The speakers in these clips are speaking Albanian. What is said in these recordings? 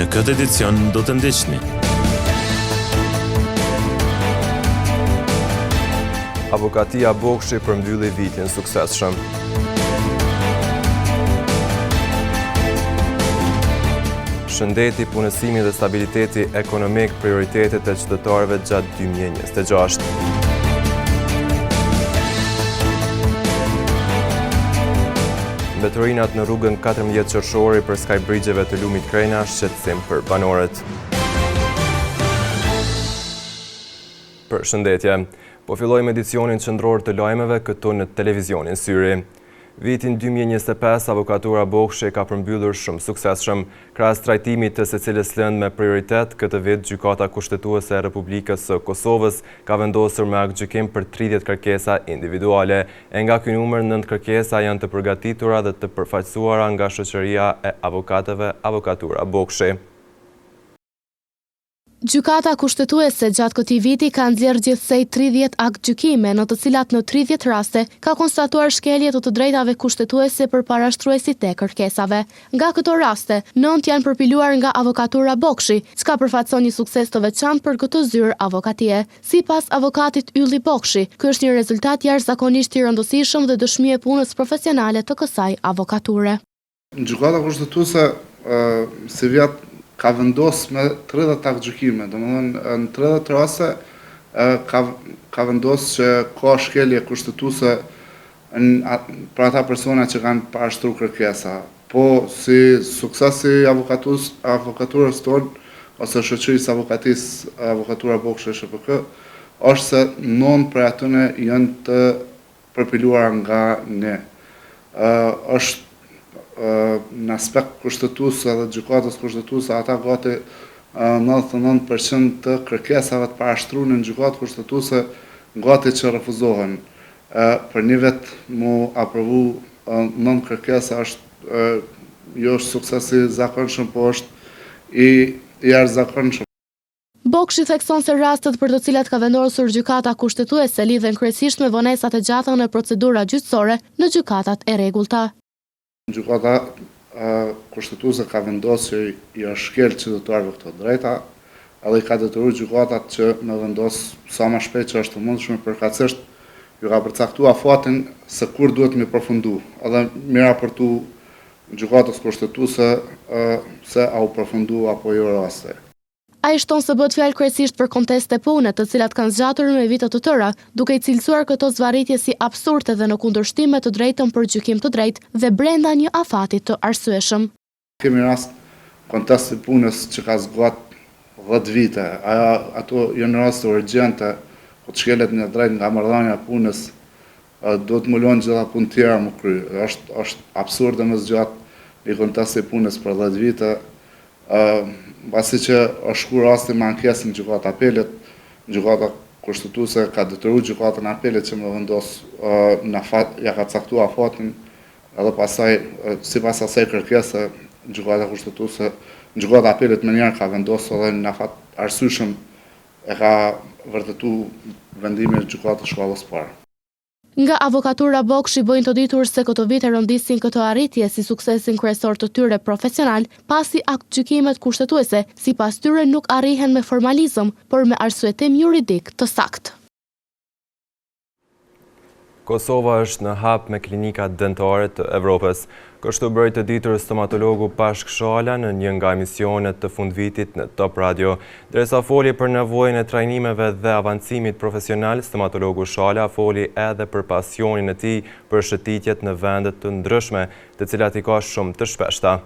Në këtë edicion do të ndiqni. Avokatia Bokshi përmbylli vitin suksesshëm. Shëndeti, punësimi dhe stabiliteti ekonomik prioritetet e qytetarëve gjatë 2026. Mbeturinat në rrugën 14 qershori për skaj brigjeve të lumit Krena, shqetësim për banorët. Përshëndetje. Po fillojmë edicionin qendror të lajmeve këtu në televizionin Syri. Vitin 2025 Avokatura Bokshi ka përmbyllur shumë suksesshëm. Krahas trajtimit të secilës lëndë me prioritet, këtë vit Gjykata Kushtetuese e Republikës së Kosovës ka vendosur me aktgjykim për 30 kërkesa individuale. E nga ky numër 9 kërkesa janë të përgatitura dhe të përfaqësuara nga shoqëria e avokatëve Avokatura Bokshi. Gjykata Kushtetuese gjatë këtij viti ka nxjerrë gjithsej 30 aktgjykime, në të cilat në 30 raste ka konstatuar shkelje të të drejtave kushtetuese për parashtruesit e kërkesave. Nga këto raste, 9 janë përpiluar nga Avokatura Bokshi, çka përfaqëson një sukses të veçantë për këtë zyrë avokatie. Sipas avokatit Ylli Bokshi, ky është një rezultat jashtëzakonisht i rëndësishëm dhe dëshmi e punës profesionale të kësaj avokature. Gjykata Kushtetuese si vjet ka vendos me 30 aktgjykime, domethënë në 30 raste ka vendos që ka shkelje kushtetuese për ata persona që kanë parashtruar kërkesa. Po si suksesi avokaturës tonë ose shoqërisë Avokatura Bokshi SHPK është se 9 prej atyre janë të përpiluara nga ne. Është në aspekt kushtetues dhe gjykatës kushtetuese, ata gati 99% të kërkesave të parashtruara në gjykatë kushtetuese gati që refuzohen. Për një vet mu aprovu 9 kërkesa është jo është suksesi zakonshëm, po është i jashtëzakonshëm. Bokshi thekson se rastet për të cilat ka vendosur gjykata kushtetuese lidhen kryesisht me vonesat e gjata në procedura gjyqësore në gjykatat e rregullta. Gjykata kushtetuese ka vendosur që i është shkel qytetarëve këto drejta, edhe i ka detyruar gjykatat që me vendos sa më shpejt që është të mundshme, përkatësisht ju ka përcaktuar fatin se kur duhet me përfundu, edhe mi raportu gjykatës kushtetuese se a u përfundu apo jo raste. Ai shton se bëhet fjalë kryesisht për konteste pune, të cilat kanë zgjatur me vite të tëra, duke i cilësuar këto zvarritje si absurde dhe në kundërshtim me të drejtën për gjykim të drejtë dhe brenda një afati të arsyeshëm. Kemi rast kontesti punës që ka zgjat 10 vite. Ato janë raste urgjente, ku të shkelet një drejt nga marrëdhënia e punës, do të mulon gjitha punë tjera më kry. Është absurde me zgjat një kontesti punës për 10 vite. Pasi që është shkuar rasti me ankesën në gjykatë apelit, gjykata kushtetuese ka detyruar gjykatën e apelit që më vendos ja ka caktuar fatin, edhe pastaj sipas asaj kërkese gjykata kushtetuese, gjykata e apelit më njëherë ka vendosur edhe në afat arsyeshëm e ka vërtetuar vendimin e gjykatës shkallës parë. Nga Avokatura Bokshi bojnë të ditur se këto vite rëndisin këto arritje si suksesin kryesor të tyre profesional, pasi aktgjykimet kushtetuese sipas tyre nuk arrihen me formalizëm, por me arsyetim juridik të saktë. Kosova është në hap me klinikat dentare të Evropës. Kështu bëri të ditur stomatologu Pashk Shala në një nga emisionet të fundvitit në Top Radio. Derisa foli për nevojën e trajnimeve dhe avancimit profesional, stomatologu Shala foli edhe për pasionin e tij për shëtitjet në vendet të ndryshme, të cilat i ka shumë të shpeshta.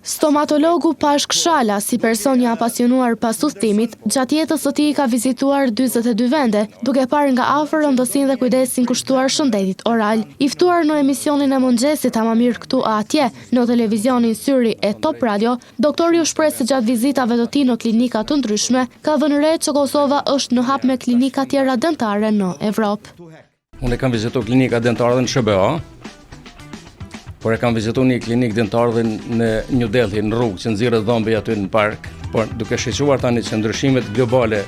Stomatologu Pashk Shala, si person një apasionuar pas udhëtimit, gjatë jetës së tij ka vizituar 42 vende, duke parë nga afër rëndësinë dhe kujdesin kushtuar shëndetit oral. I ftuar në emisionin e mëngjesit ama mirë këtu a atje, në televizionin Syri e Top Radio, doktori u shpreh se gjatë vizitave të tij në klinika të ndryshme, ka vënë re që Kosova është në hap me klinika tjera dentare në Evropë. Unë kam vizituar klinika dentare në SBA. Por e kam vizituar një klinik dentar dhe në New Delhi, në rrugë, që nxirret dhëmbëj aty në park. Por duke shiquar tani që ndryshimet globale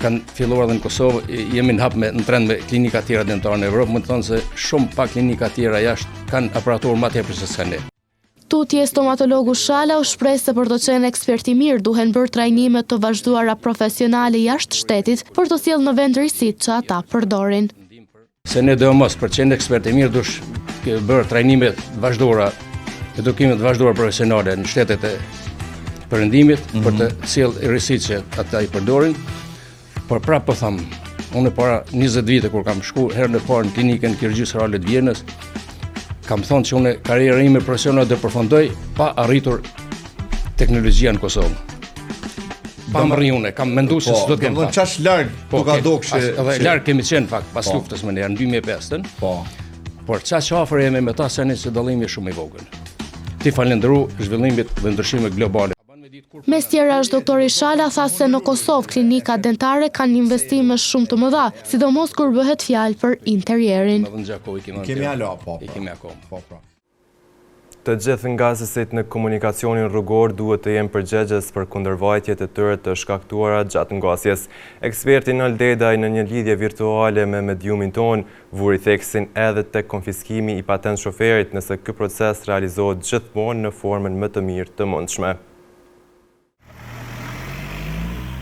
kanë filluar edhe në Kosovë, jemi në hap në trend me klinika tjera dentare në Evropë, më të thonë se shumë pa klinika tjera jashtë kanë aparaturë më tepër se ne. Tu tutje, stomatologu Shala u shpreh se për të qenë ekspert i mirë duhen bërë trajnime të vazhduara profesionale jashtë shtetit për të sjellë në vend risit që ata përdorin. Se ne do mos për të qenë ekspert i mirë dush bërë trajnime të vazhduara, edukime të vazhduara profesionale në shtetet e perëndimit për të sjellë risit që ata i përdorin. Por prapë po them, unë para 20 vite kur kam shku herën e parë në klinikën kirurgjisë orale të Vjenës, kam thonë që unë karrierën ime profesionale do përfundoj pa arritur teknologjia në Kosovë. Pa më rri unë, kam menduar se s'do të kem. Çash larg do ka dokshë. Edhe larg kemi qenë fakt pas luftës më në 2005-ën. Po. Por çfarë afër jemi me ta se ne se dallimi është shumë i vogël. Ti falendëru zhvillimit dhe ndryshimeve globale. Mes tjera është doktori Shala tha se në Kosovë klinika dentare kanë investime shumë të mëdha, sidomos kur bëhet fjalë për interierin. Kemi alo, po. I kemi akoma. Po. Të gjithë ngasësit në komunikacionin rrugor duhet të jenë përgjegjës për kundërvajtjet e tyre të shkaktuara gjatë ngasjes. Eksperti Nol Dedaj në një lidhje virtuale me mediumin ton vuri theksin edhe tek konfiskimi i patent shoferit nëse ky proces realizohet gjithmonë në formën më të mirë të mundshme.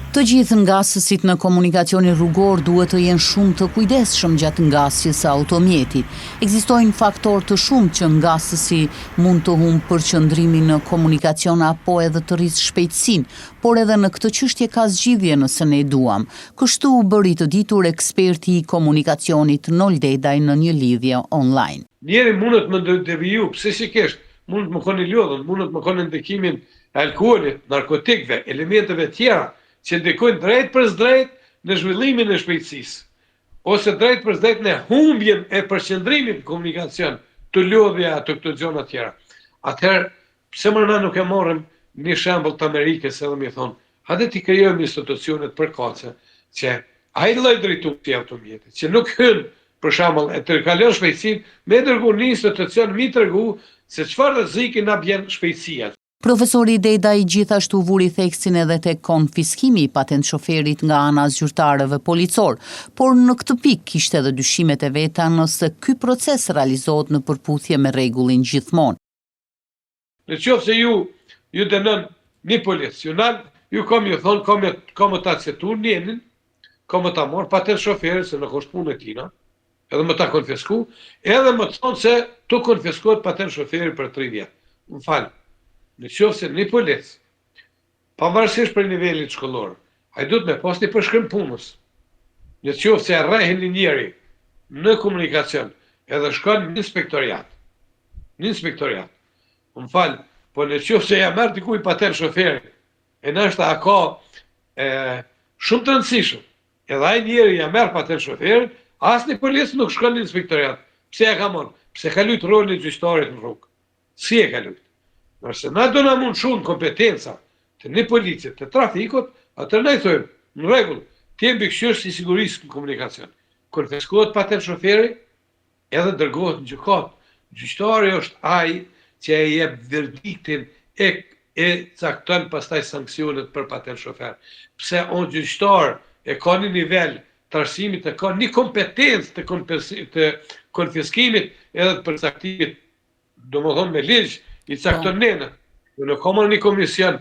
Të gjithë ngasësit në komunikacionin rrugor duhet të jenë shumë të kujdesshëm gjatë ngasjes së automjetit. Ekzistojnë faktorë të shumë që ngasësi mund të humbë përqendrimin në komunikacion apo edhe të rrisë shpejtësinë, por edhe në këtë çështje ka zgjidhje nëse ne duam. Kështu u bëri të ditur eksperti i komunikacionit Nol Dedaj në një lidhje online. Njeri mundet më deviju, psikisht, mund të më koni lodhën, mundet më koni ndikimin e alkoolit, narkotikëve, elementeve tjera që ndikojnë drejt për drejt në zhvillimin e shpejtësisë, ose drejt për drejt në humbjen e përqendrimit në komunikacion të lodhja të këto gjëra të tjera. Atëherë, pse më na nuk e morëm një shembull të Amerikës edhe më thonë, hajde ti krijojmë institucione të përkatëse që ai lloj drejtuesi i automjetit, që nuk hyn për shembull e tërkalon shpejtësinë, me dërgu një institucion mi tregu se çfarë rreziqi na bën shpejtësia. Profesori Dedaj gjithashtu vuri theksin edhe tek konfiskimi i patent shoferit nga ana zyrtarëve policor, por në këtë pikë kishte edhe dyshimet e veta nëse ky proces realizohet në përputhje me rregullin gjithmonë. Në qoftë se ju dënon një policional, ju kam ju thonë kam ta cetur njenin, kam ta marr patent shoferit se nuk është punë e tina, edhe më ta konfisku, edhe më thonë se tu konfiskohet patent shoferit për 3 vjet. Më fal. Në qoftë se një polic, pavarësisht për nivelit shkollor, ai duhet me pas një përshkrim punës. Në qoftë se rrehin një njeri në komunikacion, edhe shkon në inspektoriat. Në inspektoriat. Më fal, po në qoftë se ja merr dikuj patent shoferit, e nështë a ka shumë të rëndësishëm, edhe ai njeri ja merr patent shoferit, asnjë polic nuk shkon në inspektoriat. Pse e ka marrë? Pse ka lut rolin e gjyqtarit në rrugë? Si e ka lut? Nëse na do na mund shumë kompetenca të një policit, të trafikut, atër ne i thojmë, në rregull, ti je mbikëqyrës i sigurisë në komunikacion. Konfiskohet patent shoferi, edhe dërgohet në gjykat. Gjyqtari është ai që e jep verdiktin e cakton pastaj sanksionet për patent shofer. Pse on gjyqtar e ka një nivel të arsimit, e ka një kompetencë të konfiskimit edhe të përcaktimit, domethënë me ligj, i cakton nëna. Nuk ka marrë një komision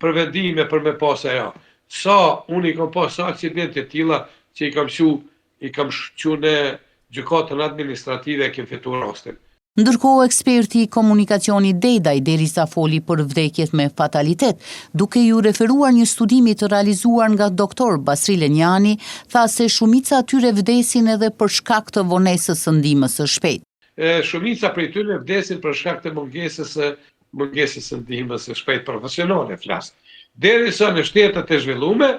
për vendime për me pas ajo. Sa unë i kam pas aksidente të tilla që i kam shku në gjykatën administrative e kem fituar rastin. Ndërkohë eksperti i komunikacionit Dedaj derisa foli për vdekjet me fatalitet, duke ju referuar një studimi të realizuar nga doktor Basri Lenjani, tha se shumica atyre vdesin edhe për shkak të vonesës së ndihmës së shpejtë. Shumica prej tyre vdesin për shkak të mungesës së ndihmës së shpejtë profesionale flas. Derisa në shtetet e zhvilluara,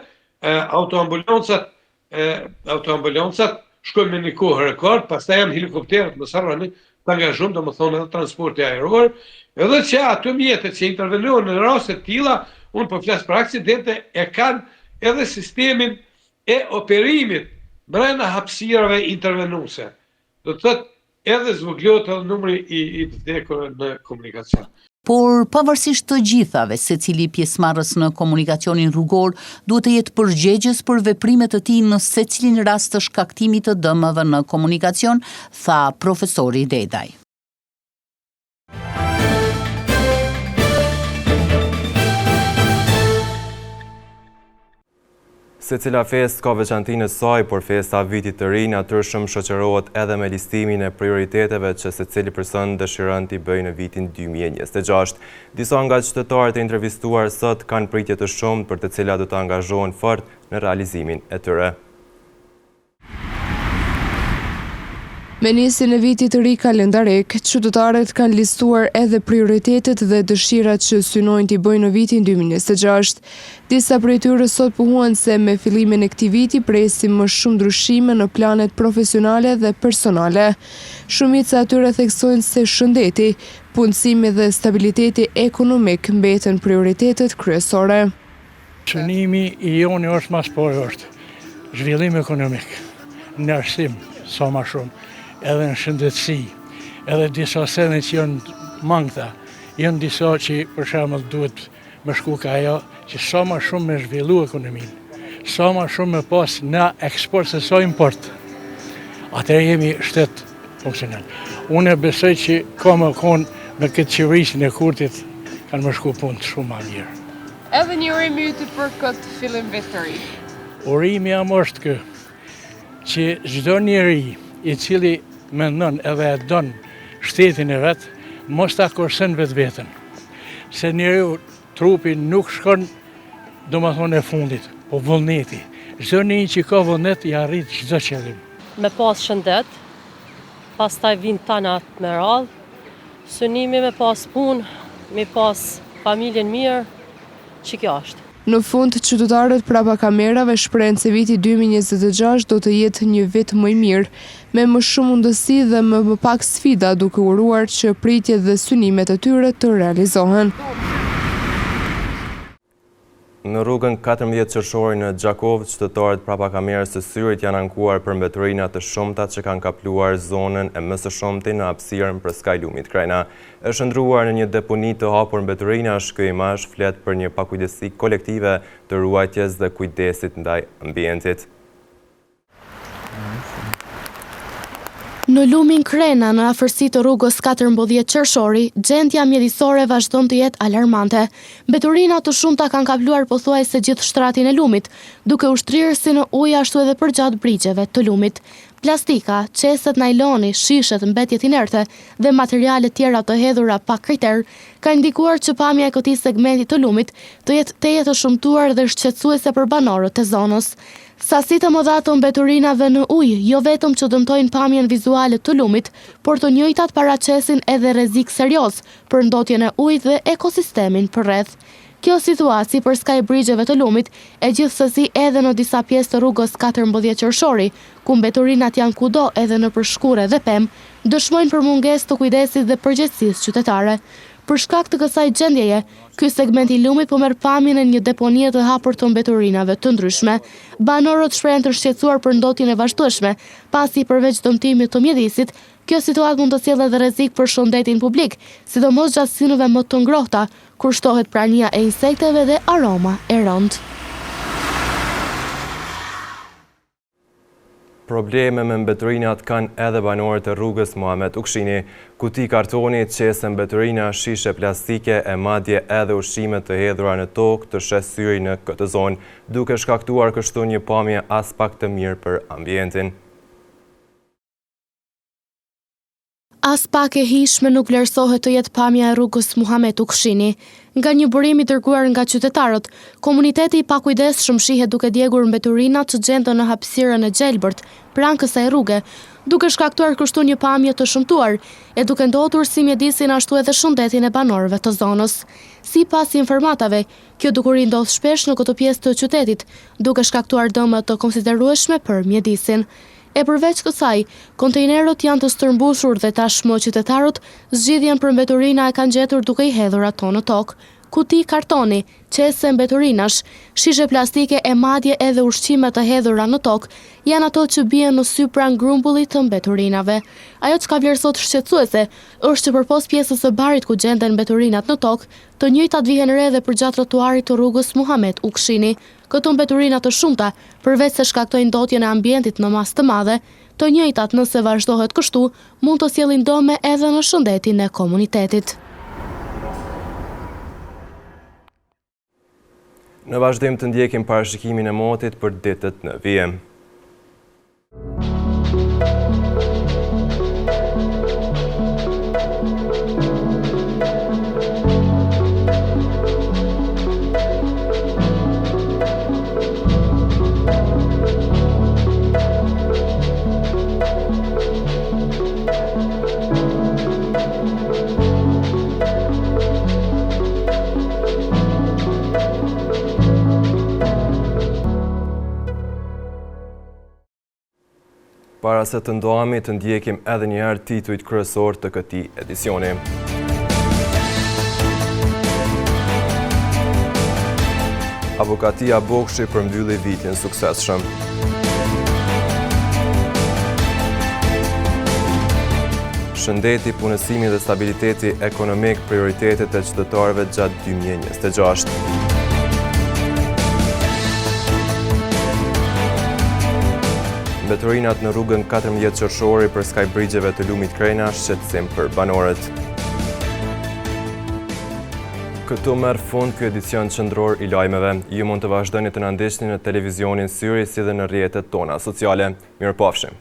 autoambulancat shkojnë me një kohë rekord, pastaj janë helikopterët më sarrani të angazhuar, domethënë edhe transporti ajror, edhe që ato mjetet që intervenojnë në raste të tilla, unë po flas për aksidente, e kanë edhe sistemin e operimit brenda hapësirave intervenuese. Do të thotë edhe zvoglohet edhe numri i vdekurve në komunikacion. Por pavarësisht të gjithave, secili pjesëmarrës në komunikacionin rrugor duhet të jetë përgjegjës për veprimet e tij në secilin rast të shkaktimit të dëmeve në komunikacion, tha profesori Dedaj. Secila fest ka veçantinë e saj, por festa vitit të ri natyrshëm shoqërohet edhe me listimin e prioriteteve që secili person dëshiron t'i bëjë në vitin 2026. Disa nga qytetarët e intervistuar sot kanë pritje të shumtë për të cilat do të angazhohen fort në realizimin e tyre. Me nisjen e vitit të ri kalendarek, qytetarët kanë listuar edhe prioritetet dhe dëshirat që synojnë t'i bëjnë në vitin 2026. Disa prej tyre sot pohuan se me fillimin e këtij viti presim më shumë ndryshime në planet profesionale dhe personale. Shumica atyre theksojnë se shëndeti, punësimi dhe stabiliteti ekonomik mbeten prioritetet kryesore. Synimi i joni është mas pore është zhvillim ekonomik, në arsim, sa ma shumë, edhe në shëndetësi, edhe disa sene që janë mangëta, janë disa që për shembull duhet me shku ka ajo që sa ma shumë me zhvillu ekonominë, sa ma shumë me pas në eksport se sa import. Atëherë jemi shtet funksional. Unë besoj që ka më konë me këtë qeverisin e Kurtit kanë më shku punë shumë ma mirë. Edhe një urim juti për këtë fillim vit të ri. Urimi jam është kë, që çdo njeri i cili mendon edhe e don shtetin e vet, mos ta korsen vetveten. Se njeriu trupi nuk shkon domethënë e fundit, po vullneti. Çdo njeri që ka vullnet i arrit çdo qëllim. Me pas shëndet, pastaj vijnë tanat me radhë, synimi me pas punë, me pas familjen mirë, që kjo është. Në fund, qytetarët prapa kamerave shprehen se viti 2026 do të jetë një vit më i mirë, me më shumë mundësi dhe më pak sfida, duke uruar që pritjet dhe synimet e tyre të realizohen. Në rrugën 14 qershori në Gjakov, qytetarët prapa kamerës së syrit janë ankuar për mbetërina të shumta që kanë kapluar zonën e më së shumti në hapësirën për skajlumit Krajna. Është ndruar në një deponi të hapur mbetërinash, ky imazh flet për një pakujdesi kolektive të ruajtjes dhe kujdesit ndaj ambientit. Në lumin Krena, në afërsi të rrugës 14 qershori, gjendja mjedisore vazhdon të jetë alarmante. Mbeturina të shumta kanë kapluar pothuajse gjithë shtratin e lumit, duke ushtrirë si në ujë ashtu edhe përgjatë brigjeve të lumit. Plastika, qeset najloni, shishet, mbetjet inerte dhe materiale tjera të hedhura pa kriter ka indikuar që pamja e këtij segmenti të lumit të jetë teje të shëmtuar dhe shqetësuese për banorët e zonës. Sasitë më dha të mbeturinave në ujë, jo vetëm që dëmtojnë pamjen vizuale të lumit, por të njëjtat paraqesin edhe rrezik serioz për ndotjen e ujit dhe ekosistemin përreth. Kjo situaci për skaj brigjeve të lumit e gjithsesi edhe në disa pjesë të rrugës 14 qershori, ku mbeturinat janë kudo edhe në përshkure dhe pemë, dëshmojnë për mungesë të kujdesit dhe përgjegjësisë qytetare. Për shkak të kësaj gjendjeje, ky segment i lumit po merr pamjen e një deponie të hapur të mbeturinave të ndryshme. Banorët shprehen të shqetësuar për ndotjen e vazhdueshme, pasi përveç dëmtimit të mjedisit, kjo situatë mund të sjellë edhe rrezik për shëndetin publik, sidomos gjatë synëve më të ngrohta, kur shtohet prania e insekteve dhe aroma e rëndë. Probleme me mbeturinat kanë edhe banorët e rrugës Muhamet Ukshini, kuti kartoni, qese mbeturina, shishe plastike e madje edhe ushqime të hedhura në tokë të shes syri në këtë zonë, duke shkaktuar kështu një pamje as pak të mirë për ambientin. As pak e hishme nuk vlerësohet të jetë pamja e rrugës Muhamet Ukshini. Nga një burim i dërguar nga qytetarët, komuniteti i pakujdesshëm shihet duke djegur mbeturinat që gjenden në hapësirën e gjelbërt pranë kësaj rruge, duke shkaktuar kështu një pamje të shëmtuar, e duke ndodhur si mjedisin ashtu edhe shëndetin e banorëve të zonës. Sipas informatave, kjo dukuri ndodh shpesh në këtë pjesë të qytetit, duke shkaktuar dëme të konsiderueshme për mjedisin. E përveç kësaj, kontejnerët janë të stërmbushur dhe tashmë qytetarët zgjidhjen për mbeturina e kanë gjetur duke i hedhur ato në tokë. Kuti kartoni, qese mbeturinash, shishe plastike e madje edhe ushqime të hedhura në tokë janë ato që bien në sy pranë grumbullit të mbeturinave. Ajo që ka vlerësot shqetësuese është që përpos pjesës së barit ku gjenden mbeturinat në tokë, të njëjtat vihen re dhe përgjatë trotuarit të rrugës Muhamet Ukshini. Këto mbeturina të shumta, përveç se shkaktojnë ndotjen e ambientit në masë të madhe, të njëjtat nëse vazhdohet kështu, mund të sjellin dëme edhe në shëndetin e komunitetit. Në vazhdim të ndjekim parashikimin e motit për ditët në vije. Para se të ndohemi të ndjekim edhe njëherë titujt kryesor të këtij edicioni. Avokatia Bokshi përmbylli vitin suksesshëm. Shëndeti, punësimi dhe stabiliteti ekonomik prioritetet e qytetarëve gjatë 2026. Mbeturinat në rrugën 14 qershori për skaj brigjeve të lumit Krejna, shqetësim për banorët. Këtu merr fund ky edicion qendror i lajmeve. Ju mund të vazhdoni të na ndiqni në televizionin Syri si dhe në rrjetet tona sociale. Mirupafshim.